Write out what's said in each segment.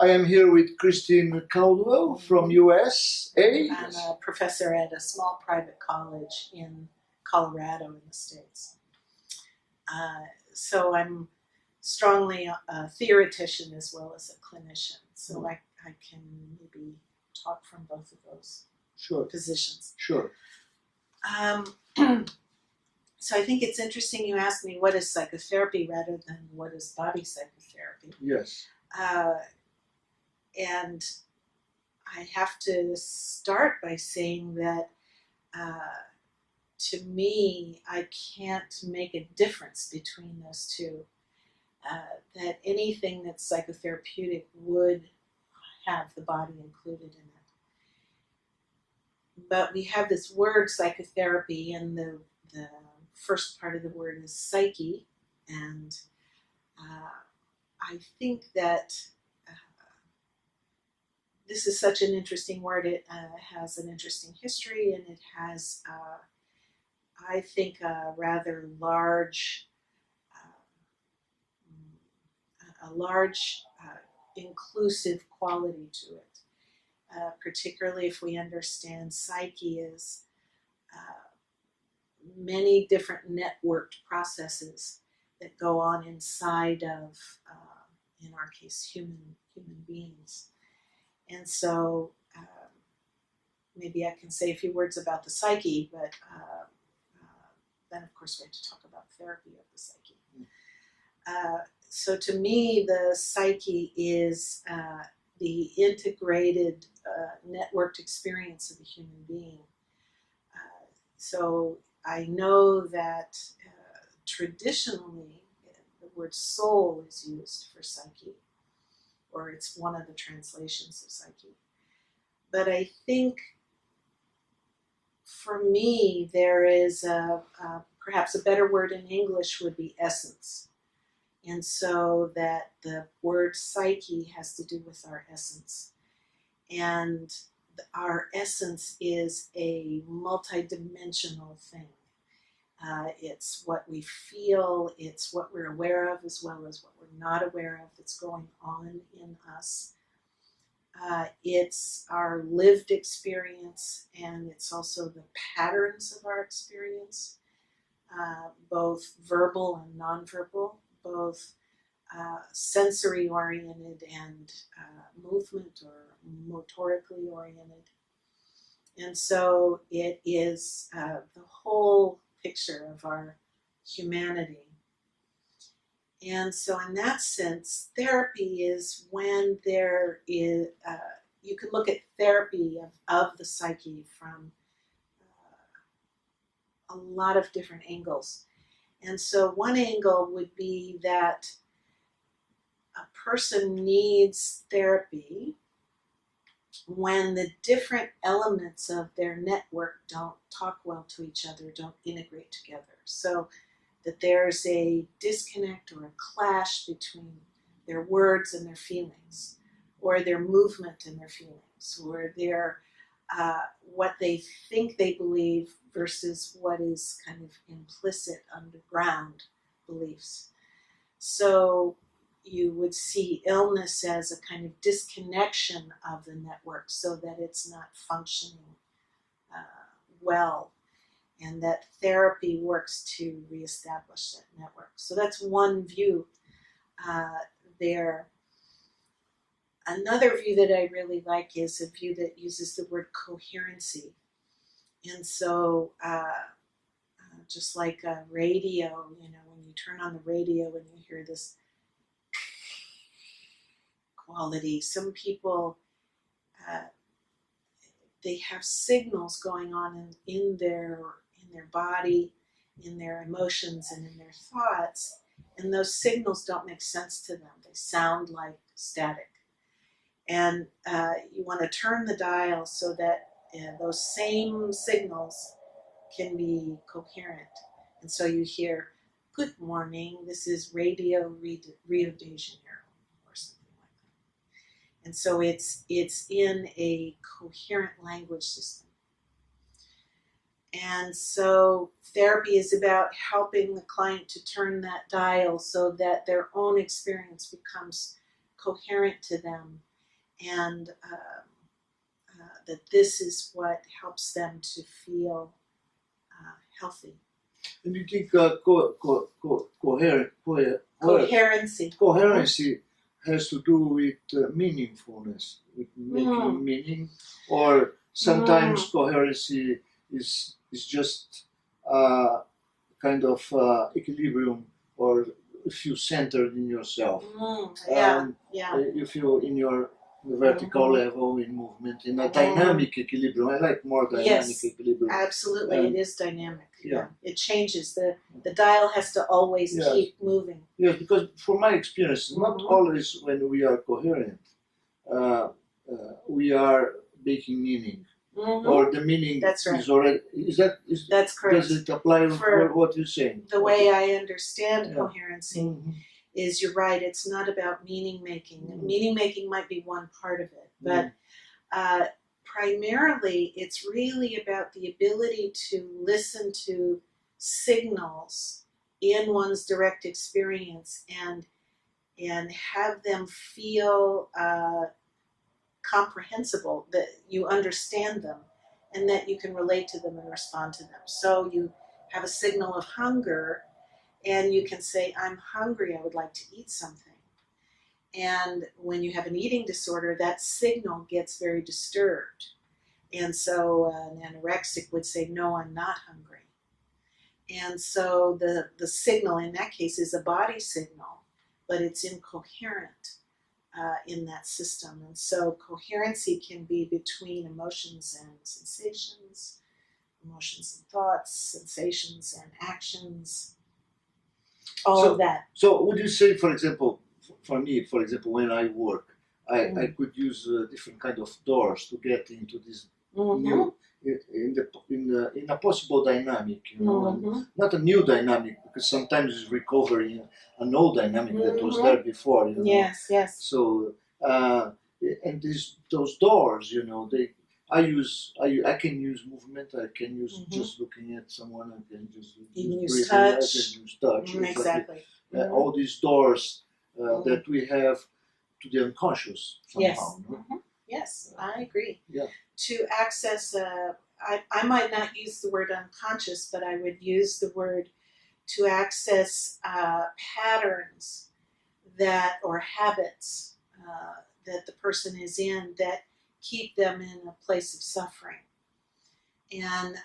I am here with Christine Caldwell from USA. I'm a professor at a small private college in Colorado in the States. So I'm strongly a theoretician as well as a clinician. So I can maybe talk from both of those positions. Sure. So I think it's interesting you asked me what is psychotherapy rather than what is body psychotherapy. Yes. And I have to start by saying that to me, I can't make a difference between those two. That anything that's psychotherapeutic would have the body included in it. But we have this word psychotherapy, and the first part of the word is psyche, and I think that this is such an interesting word. It has an interesting history, and it has, I think, a rather large, inclusive quality to it. Particularly if we understand psyche as many different networked processes that go on inside of, in our case, human beings. And so maybe I can say a few words about the psyche, but then of course we have to talk about therapy of the psyche. So to me, the psyche is the integrated, networked experience of a human being. So I know that traditionally the word soul is used for psyche, or it's one of the translations of psyche. But I think for me there is perhaps a better word in English would be essence. And so that the word psyche has to do with our essence. And our essence is a multidimensional thing. It's what we feel, it's what we're aware of as well as what we're not aware of that's going on in us. It's our lived experience, and it's also the patterns of our experience, both verbal and nonverbal, both sensory oriented and movement or motorically oriented. And so it is the whole picture of our humanity. And so in that sense, therapy is when there is, you can look at therapy of the psyche from a lot of different angles. And so one angle would be that a person needs therapy when the different elements of their network don't talk well to each other, don't integrate together. So that there's a disconnect or a clash between their words and their feelings, or their movement and their feelings, or their what they think they believe versus what is kind of implicit underground beliefs. So you would see illness as a kind of disconnection of the network so that it's not functioning well, and that therapy works to reestablish that network. So that's one view there. Another view that I really like is a view that uses the word coherency. And so just like a radio, when you turn on the radio and you hear this quality, some people, they have signals going on in their body, in their emotions, and in their thoughts, and those signals don't make sense to them. They sound like static. And you want to turn the dial so that those same signals can be coherent. And so you hear, "Good morning, this is Radio Rio de Janeiro," or something like that. And so it's in a coherent language system. And so therapy is about helping the client to turn that dial so that their own experience becomes coherent to them, and that this is what helps them to feel healthy. And you think Coherency. coherency has to do with meaningfulness, with making meaning, or sometimes coherency is just kind of equilibrium, or if you centered in yourself, you feel in your vertical level in movement, in a dynamic equilibrium. I like more dynamic equilibrium. Absolutely, it is dynamic. Yeah, it changes. The dial has to always keep moving. Yes, because from my experience, not always when we are coherent, we are making meaning. Or the meaning is already, that's correct. Does it apply for what you're saying? The way I understand coherency is, you're right, it's not about meaning making. Meaning making might be one part of it, but primarily it's really about the ability to listen to signals in one's direct experience and have them feel comprehensible, that you understand them and that you can relate to them and respond to them. So you have a signal of hunger and you can say, I'm hungry, I would like to eat something. And when you have an eating disorder, that signal gets very disturbed. And so an anorexic would say, no, I'm not hungry. And so the signal in that case is a body signal, but it's incoherent in that system. And so coherency can be between emotions and sensations, emotions and thoughts, sensations and actions, all of that. So would you say, for example, for me, for example, when I work, I could use different kind of doors to get into this new, in a possible dynamic, you know, and not a new dynamic, because sometimes it's recovering an old dynamic that was there before, you know. Yes, yes. So and those doors, you know, I can use movement, I can use just looking at someone, I can just use touch. I can use touch. Exactly. All these doors that we have to the unconscious somehow. Yes. No? Yes, I agree. Yeah. To access, I might not use the word unconscious, but I would use the word to access patterns that, or habits that the person is in that keep them in a place of suffering. And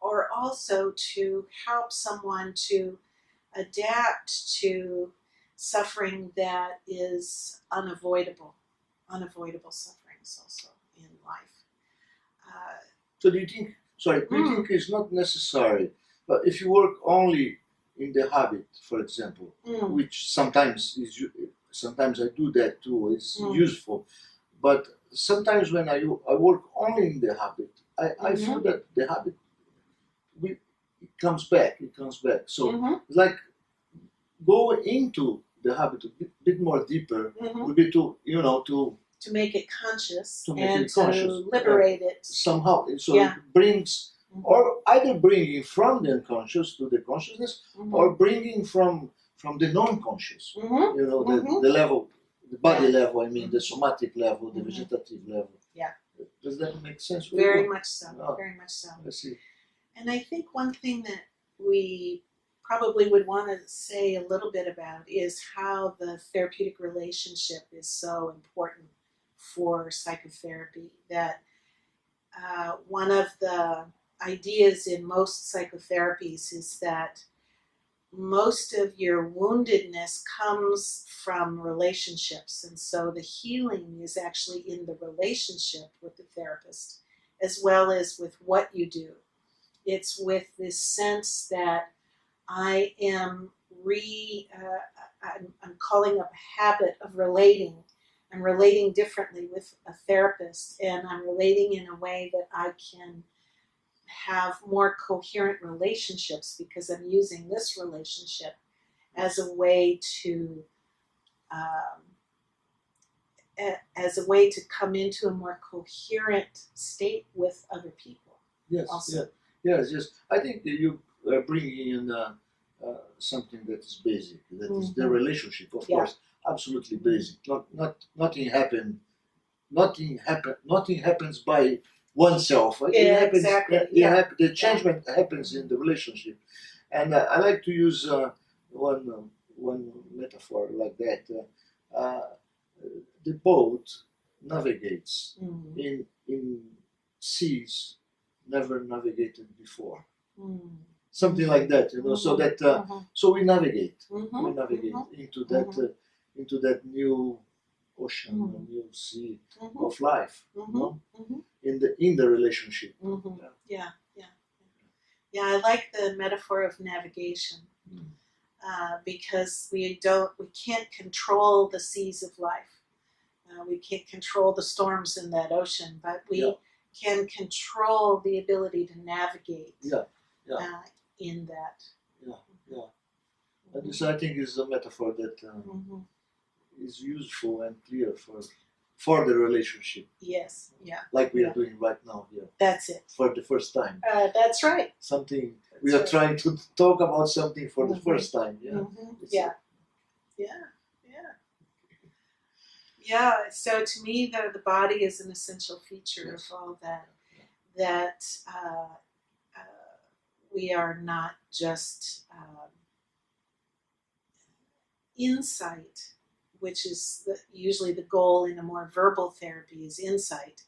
or also to help someone to adapt to suffering that is unavoidable sufferings also in life. So do you think it's not necessary, but if you work only in the habit, for example, which sometimes I do that too, it's useful, but sometimes when I work only in the habit, I feel that the habit, it comes back. So it's like go into the habit a bit more deeper, would be to make it conscious, to liberate it somehow. So it brings, or either bringing from the unconscious to the consciousness, or bringing from the non-conscious. You know, the level, the body level. I mean, the somatic level, the vegetative level. Yeah. Does that make sense? Very much so. Oh, very much so. I see. And I think one thing that we probably would want to say a little bit about is how the therapeutic relationship is so important for psychotherapy. That one of the ideas in most psychotherapies is that most of your woundedness comes from relationships, and so the healing is actually in the relationship with the therapist as well as with what you do. It's with this sense that I am I'm calling up a habit of relating. I'm relating differently with a therapist, and I'm relating in a way that I can have more coherent relationships because I'm using this relationship as a way to come into a more coherent state with other people. Yes. Also. Yes. I think that you are bringing in something that is basic, that is the relationship. Of course, absolutely basic. Nothing happens by oneself. It happens. The change happens in the relationship, and I like to use one metaphor like that. The boat navigates in seas never navigated before. Something like that, so that so we navigate into that new ocean, a new sea of life, in the relationship. Yeah, I like the metaphor of navigation, because we can't control the seas of life. We can't control the storms in that ocean, but we can control the ability to navigate in that. And this, I think, is a metaphor that is useful and clear for the relationship. Yes, like we are doing right now here. That's it. For the first time. That's right. We are trying to talk about something for the first time. So to me, the body is an essential feature of all that. That we are not just insight, which is usually the goal in a more verbal therapy, is insight,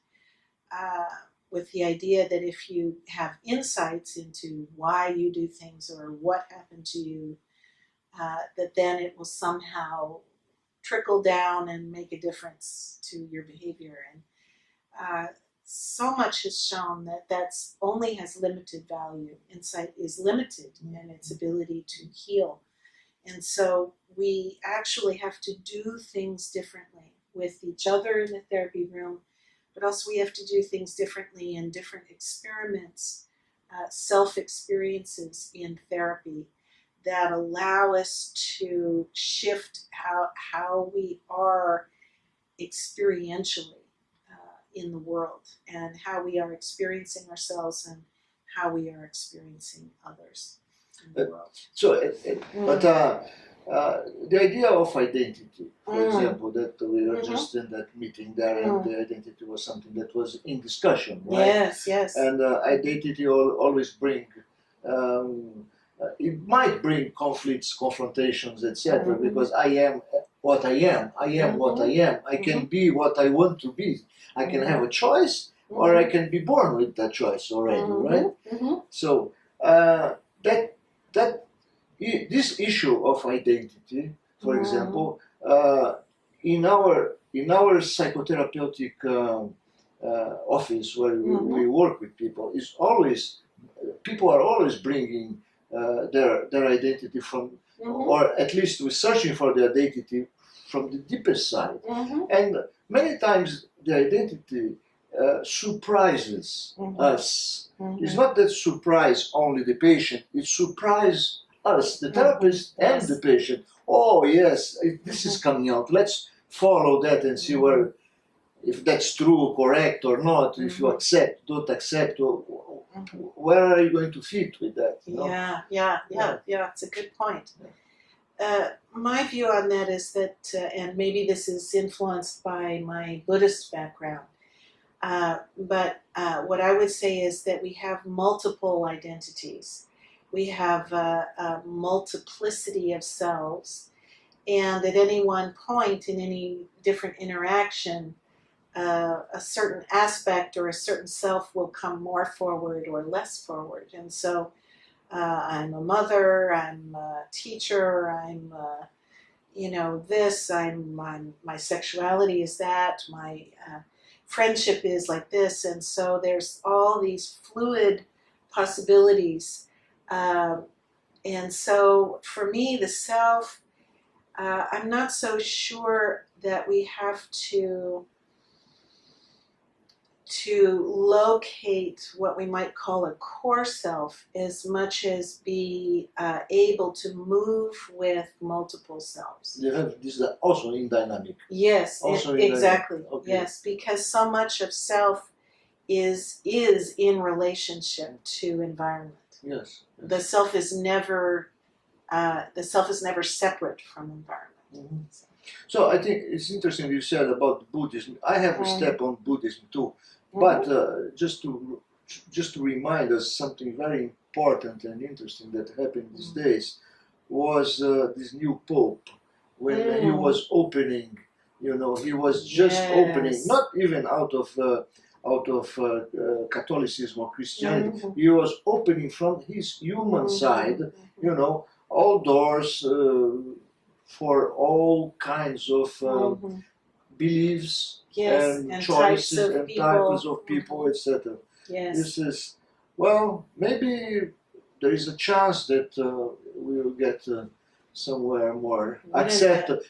with the idea that if you have insights into why you do things or what happened to you, that then it will somehow trickle down and make a difference to your behavior. And so much has shown that that's only has limited value. Insight is limited in its ability to heal. And so we actually have to do things differently with each other in the therapy room, but also we have to do things differently in different experiments, self-experiences in therapy that allow us to shift how we are experientially in the world, and how we are experiencing ourselves and how we are experiencing others in the world. The idea of identity, for example, that we were just in that meeting there, and the identity was something that was in discussion, right? Yes. And identity always bring, it might bring conflicts, confrontations, etc. Because I am what I am. I am what I am. I can be what I want to be. I can have a choice, or I can be born with that choice already, right? So this issue of identity, for example, in our psychotherapeutic office where we work with people, people are always bringing their identity from, or at least we're searching for the identity from the deepest side. And many times the identity surprises us. It's not that surprise only the patient, it surprises us, the therapist and the patient. Oh yes, this is coming out. Let's follow that and see if that's true, correct or not. If you accept, don't accept, or where are you going to fit with that? Yeah. It's a good point. My view on that is that, and maybe this is influenced by my Buddhist background, but what I would say is that we have multiple identities. We have a multiplicity of selves, and at any one point in any different interaction, a certain aspect or a certain self will come more forward or less forward. And so I'm a mother, I'm a teacher, I'm this, my sexuality is that, my friendship is like this, and so there's all these fluid possibilities. And so for me, the self, I'm not so sure that we have to locate what we might call a core self as much as be able to move with multiple selves. You have this also in dynamic. Yes, exactly. Okay. Yes, because so much of self is in relationship to environment. Yes. The self is never separate from environment. So I think it's interesting you said about Buddhism. I have a step on Buddhism too, but just to remind us something very important and interesting that happened these days was this new Pope when he was opening. You know, he was just opening, not even out of Catholicism or Christianity. He was opening from his human side. You know, all doors for all kinds of beliefs and choices and types of people, etc. Yes. This is, well, maybe there is a chance that we will get somewhere more acceptable.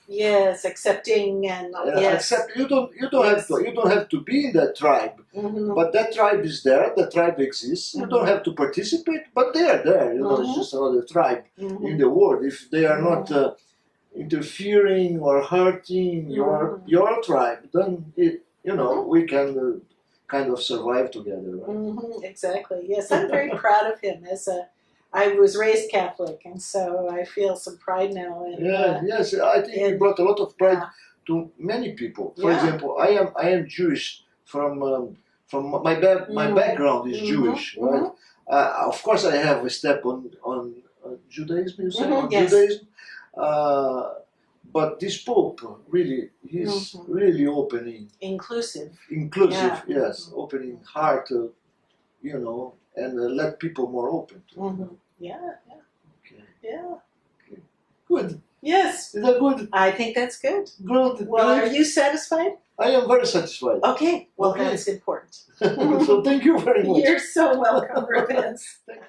Yes, accepting and yes. You don't have to be in that tribe, but that tribe is there. The tribe exists. You don't have to participate, but they are there. You know, it's just another tribe in the world. If they are not interfering or hurting your tribe, then we can kind of survive together. Right? Exactly. Yes, I'm very proud of him. I was raised Catholic, and so I feel some pride now. Yes, I think he brought a lot of pride to many people. For example, I am Jewish from my background is Jewish, right? Of course, I have a step on Judaism. You say on Judaism, but this Pope really, he's really opening, inclusive, yes, opening heart, and let people more open to it. Okay. Good. Yes. Is that good? I think that's good. Good. Well, are you satisfied? I am very satisfied. Okay. Well, that's important. So thank you very much. You're so welcome, Rubens. Thank you.